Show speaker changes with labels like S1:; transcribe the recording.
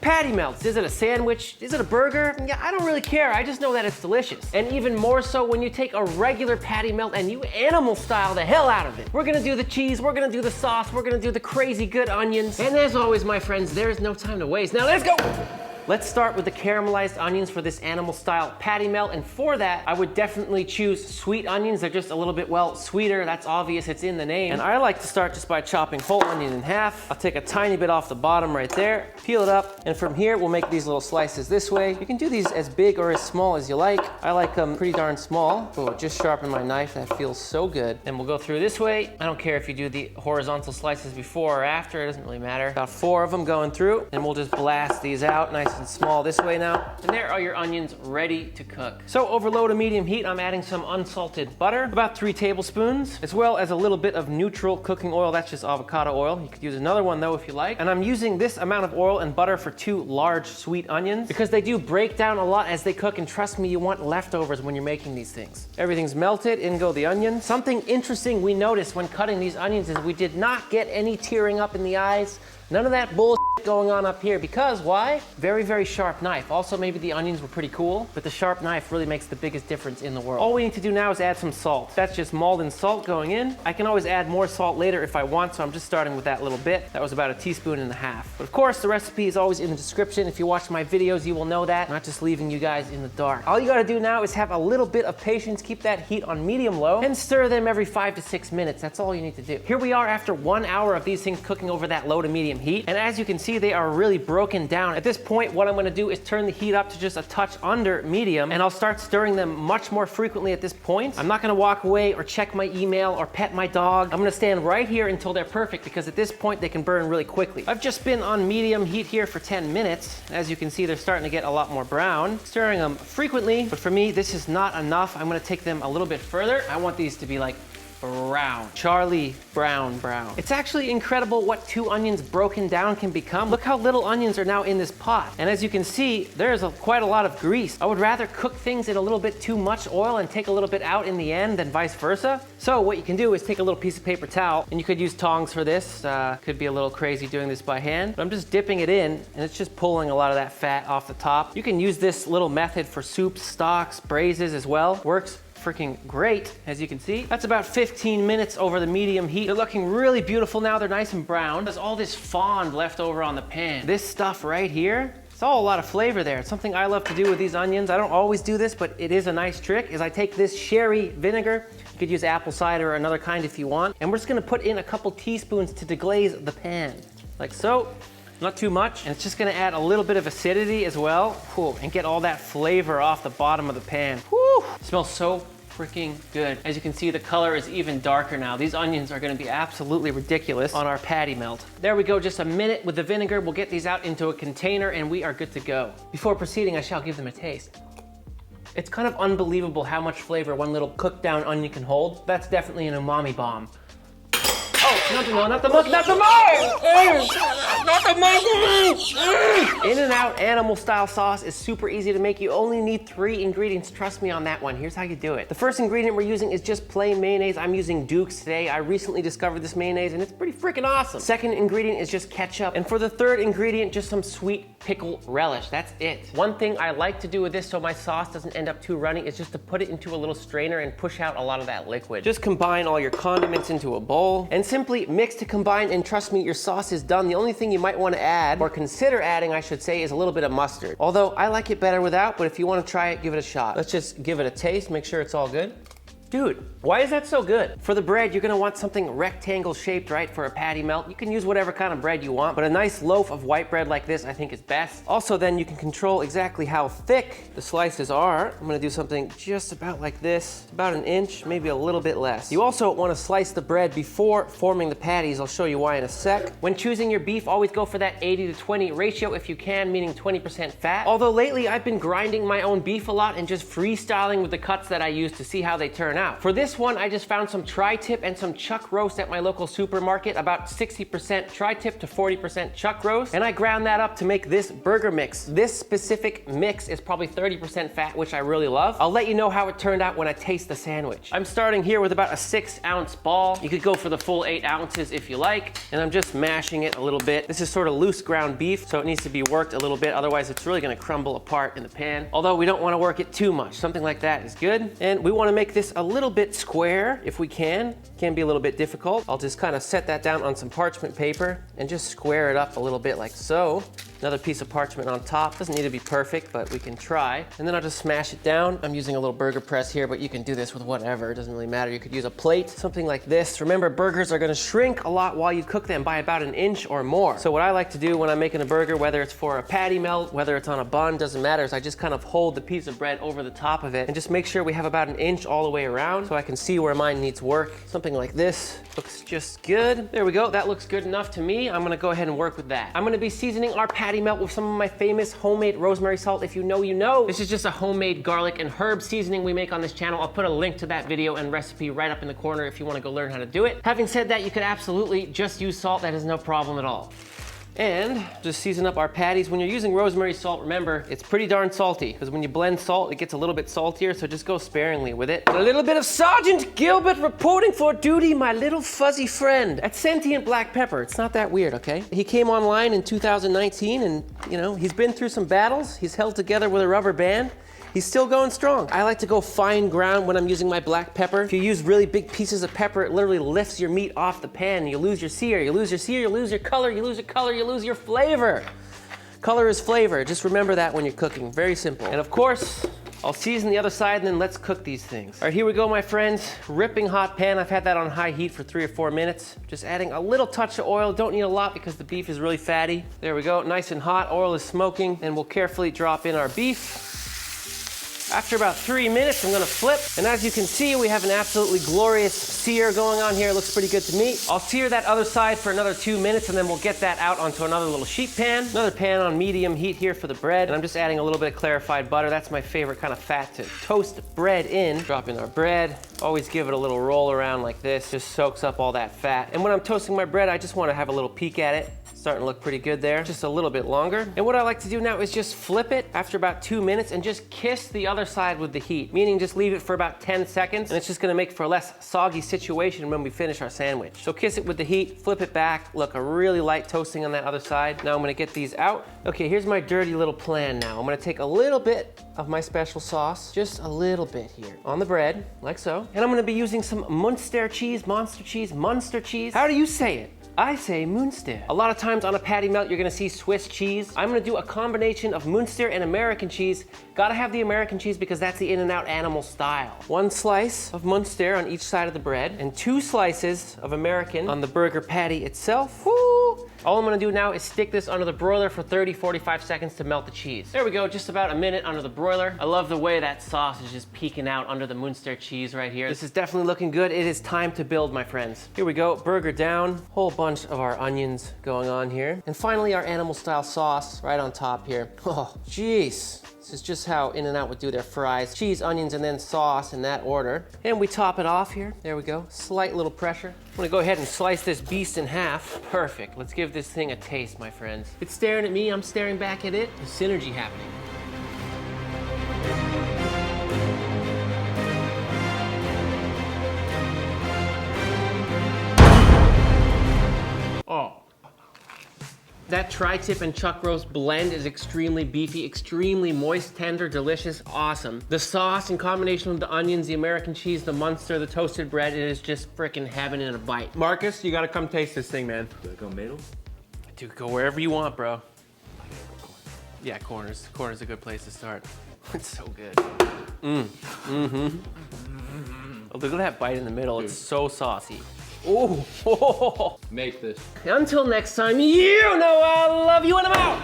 S1: Patty melts. Is it a sandwich? Is it a burger? Yeah, I don't really care. I just know that it's delicious. And even more so when you take a regular patty melt and you animal style the hell out of it. We're gonna do the cheese, we're gonna do the sauce, we're gonna do the crazy good onions. And as always, my friends, there is no time to waste. Now let's go! Let's start with the caramelized onions for this animal style patty melt. And for that, I would definitely choose sweet onions. They're just a little bit, well, sweeter. That's obvious, it's in the name. And I like to start just by chopping whole onion in half. I'll take a tiny bit off the bottom right there, peel it up. And from here, we'll make these little slices this way. You can do these as big or as small as you like. I like them pretty darn small. Oh, just sharpen my knife, that feels so good. And we'll go through this way. I don't care if you do the horizontal slices before or after, it doesn't really matter. About 4 of them going through, and we'll just blast these out nice and small this way now. And there are your onions ready to cook. So over low to medium heat, I'm adding some unsalted butter, about 3 tablespoons, as well as a little bit of neutral cooking oil. That's just avocado oil. You could use another one though if you like. And I'm using this amount of oil and butter for 2 large sweet onions because they do break down a lot as they cook, and trust me, you want leftovers when you're making these things. Everything's melted, in go the onions. Something interesting we noticed when cutting these onions is we did not get any tearing up in the eyes. None of that bullshit going on up here, because why? Very, very sharp knife. Also, maybe the onions were pretty cool, but the sharp knife really makes the biggest difference in the world. All we need to do now is add some salt. That's just Maldon salt going in. I can always add more salt later if I want, so I'm just starting with that little bit. That was about 1.5 teaspoons. But of course, the recipe is always in the description. If you watch my videos, you will know that. I'm not just leaving you guys in the dark. All you gotta do now is have a little bit of patience, keep that heat on medium-low, and stir them every 5 to 6 minutes. That's all you need to do. Here we are after 1 hour of these things cooking over that low to medium heat, and as you can see, they are really broken down. At this point, what I'm gonna do is turn the heat up to just a touch under medium, and I'll start stirring them much more frequently at this point. I'm not gonna walk away or check my email or pet my dog. I'm gonna stand right here until they're perfect, because at this point, they can burn really quickly. I've just been on medium heat here for 10 minutes. As you can see, they're starting to get a lot more brown. Stirring them frequently, but for me, this is not enough. I'm gonna take them a little bit further. I want these to be like brown. Charlie Brown brown. It's actually incredible what 2 onions broken down can become. Look how little onions are now in this pot. And as you can see, there's quite a lot of grease. I would rather cook things in a little bit too much oil and take a little bit out in the end than vice versa. So what you can do is take a little piece of paper towel, and you could use tongs for this. Could be a little crazy doing this by hand, but I'm just dipping it in, and it's just pulling a lot of that fat off the top. You can use this little method for soups, stocks, braises as well. Works freaking great, as you can see. That's about 15 minutes over the medium heat. They're looking really beautiful now. They're nice and brown. There's all this fond left over on the pan. This stuff right here, it's all a lot of flavor there. It's something I love to do with these onions. I don't always do this, but it is a nice trick, is I take this sherry vinegar. You could use apple cider or another kind if you want. And we're just gonna put in a couple teaspoons to deglaze the pan, like so. Not too much, and it's just gonna add a little bit of acidity as well. Whew, and get all that flavor off the bottom of the pan. Whew, it smells so freaking good. As you can see, the color is even darker now. These onions are gonna be absolutely ridiculous on our patty melt. There we go, just a minute with the vinegar. We'll get these out into a container and we are good to go. Before proceeding, I shall give them a taste. It's kind of unbelievable how much flavor one little cooked down onion can hold. That's definitely an umami bomb. Oh, not the monkey, not the monkey! Not the monkey! In-N-Out animal style sauce is super easy to make. You only need 3 ingredients. Trust me on that one. Here's how you do it. The first ingredient we're using is just plain mayonnaise. I'm using Duke's today. I recently discovered this mayonnaise and it's pretty freaking awesome. Second ingredient is just ketchup. And for the third ingredient, just some sweet pickle relish. That's it. One thing I like to do with this so my sauce doesn't end up too runny is just to put it into a little strainer and push out a lot of that liquid. Just combine all your condiments into a bowl and simply mix to combine, and trust me, your sauce is done. The only thing you might want to add, or consider adding I should say, is a little bit of mustard. Although I like it better without, but if you want to try it, give it a shot. Let's just give it a taste, make sure it's all good. Dude, why is that so good? For the bread, you're gonna want something rectangle shaped, right, for a patty melt. You can use whatever kind of bread you want, but a nice loaf of white bread like this I think is best. Also then you can control exactly how thick the slices are. I'm gonna do something just about like this, about 1 inch, maybe a little bit less. You also wanna slice the bread before forming the patties. I'll show you why in a sec. When choosing your beef, always go for that 80-20 ratio if you can, meaning 20% fat. Although lately I've been grinding my own beef a lot and just freestyling with the cuts that I use to see how they turn out. out. For this one, I just found some tri-tip and some chuck roast at my local supermarket, about 60% tri-tip to 40% chuck roast. And I ground that up to make this burger mix. This specific mix is probably 30% fat, which I really love. I'll let you know how it turned out when I taste the sandwich. I'm starting here with about a 6-ounce ball. You could go for the full 8 ounces if you like. And I'm just mashing it a little bit. This is sort of loose ground beef, so it needs to be worked a little bit. Otherwise, it's really gonna crumble apart in the pan. Although we don't wanna work it too much. Something like that is good. And we wanna make this a little bit square if we can. Can be a little bit difficult. I'll just kind of set that down on some parchment paper and just square it up a little bit like so. Another piece of parchment on top. Doesn't need to be perfect, but we can try. And then I'll just smash it down. I'm using a little burger press here, but you can do this with whatever. It doesn't really matter. You could use a plate, something like this. Remember, burgers are gonna shrink a lot while you cook them by about an inch or more. So what I like to do when I'm making a burger, whether it's for a patty melt, whether it's on a bun, doesn't matter, is I just kind of hold the piece of bread over the top of it and just make sure we have about an inch all the way around so I can see where mine needs work. Something like this looks just good. There we go. That looks good enough to me. I'm gonna go ahead and work with that. I'm gonna be seasoning our patty melt with some of my famous homemade rosemary salt. If you know, you know. This is just a homemade garlic and herb seasoning we make on this channel. I'll put a link to that video and recipe right up in the corner if you want to go learn how to do it. Having said that, you could absolutely just use salt. That is no problem at all. And just season up our patties. When you're using rosemary salt, remember, it's pretty darn salty because when you blend salt, it gets a little bit saltier, so just go sparingly with it. A little bit of Sergeant Gilbert reporting for duty, my little fuzzy friend. At Sentient Black Pepper. It's not that weird, okay? He came online in 2019 and, you know, he's been through some battles. He's held together with a rubber band. He's still going strong. I like to go fine ground when I'm using my black pepper. If you use really big pieces of pepper, it literally lifts your meat off the pan. You lose your sear, you lose your sear, you lose your color, you lose your color, you lose your flavor. Color is flavor. Just remember that when you're cooking. Very simple. And of course, I'll season the other side and then let's cook these things. All right, here we go, my friends. Ripping hot pan. I've had that on high heat for 3 or 4 minutes. Just adding a little touch of oil. Don't need a lot because the beef is really fatty. There we go, nice and hot. Oil is smoking. And we'll carefully drop in our beef. After about 3 minutes, I'm gonna flip. And as you can see, we have an absolutely glorious sear going on here. It looks pretty good to me. I'll sear that other side for another 2 minutes and then we'll get that out onto another little sheet pan. Another pan on medium heat here for the bread. And I'm just adding a little bit of clarified butter. That's my favorite kind of fat to toast bread in. Drop in our bread. Always give it a little roll around like this. Just soaks up all that fat. And when I'm toasting my bread, I just wanna have a little peek at it. Starting to look pretty good there. Just a little bit longer. And what I like to do now is just flip it after about 2 minutes and just kiss the other side with the heat, meaning just leave it for about 10 seconds and it's just gonna make for a less soggy situation when we finish our sandwich. So kiss it with the heat, flip it back. Look, a really light toasting on that other side. Now I'm gonna get these out. Okay, here's my dirty little plan now. I'm gonna take a little bit of my special sauce, just a little bit here on the bread, like so. And I'm gonna be using some Munster cheese, Monster cheese, Munster cheese. How do you say it? I say Munster. A lot of times on a patty melt, you're gonna see Swiss cheese. I'm gonna do a combination of Munster and American cheese. Gotta have the American cheese because that's the In-N-Out animal style. 1 slice of Munster on each side of the bread and 2 slices of American on the burger patty itself. Woo! All I'm gonna do now is stick this under the broiler for 30-45 seconds to melt the cheese. There we go, just about a minute under the broiler. I love the way that sauce is just peeking out under the Munster cheese right here. This is definitely looking good. It is time to build, my friends. Here we go, burger down. Whole bunch of our onions going on here. And finally, our animal style sauce right on top here. Oh, jeez. This is just how In-N-Out would do their fries. Cheese, onions, and then sauce in that order. And we top it off here. There we go. Slight little pressure. I'm gonna go ahead and slice this beast in half. Perfect. Let's give this thing a taste, my friends. It's staring at me, I'm staring back at it. There's synergy happening. Oh. That tri-tip and chuck roast blend is extremely beefy, extremely moist, tender, delicious, awesome. The sauce in combination with the onions, the American cheese, the Munster, the toasted bread, it is just freaking heaven in a bite. Marcus, you gotta come taste this thing, man.
S2: Do I go middle?
S1: Dude, go wherever you want, bro. Yeah, corners. Corners a good place to start. It's so good. Oh, look at that bite in the middle. Dude. It's so saucy. Oh,
S2: make this.
S1: Until next time, you know I love you and I'm out.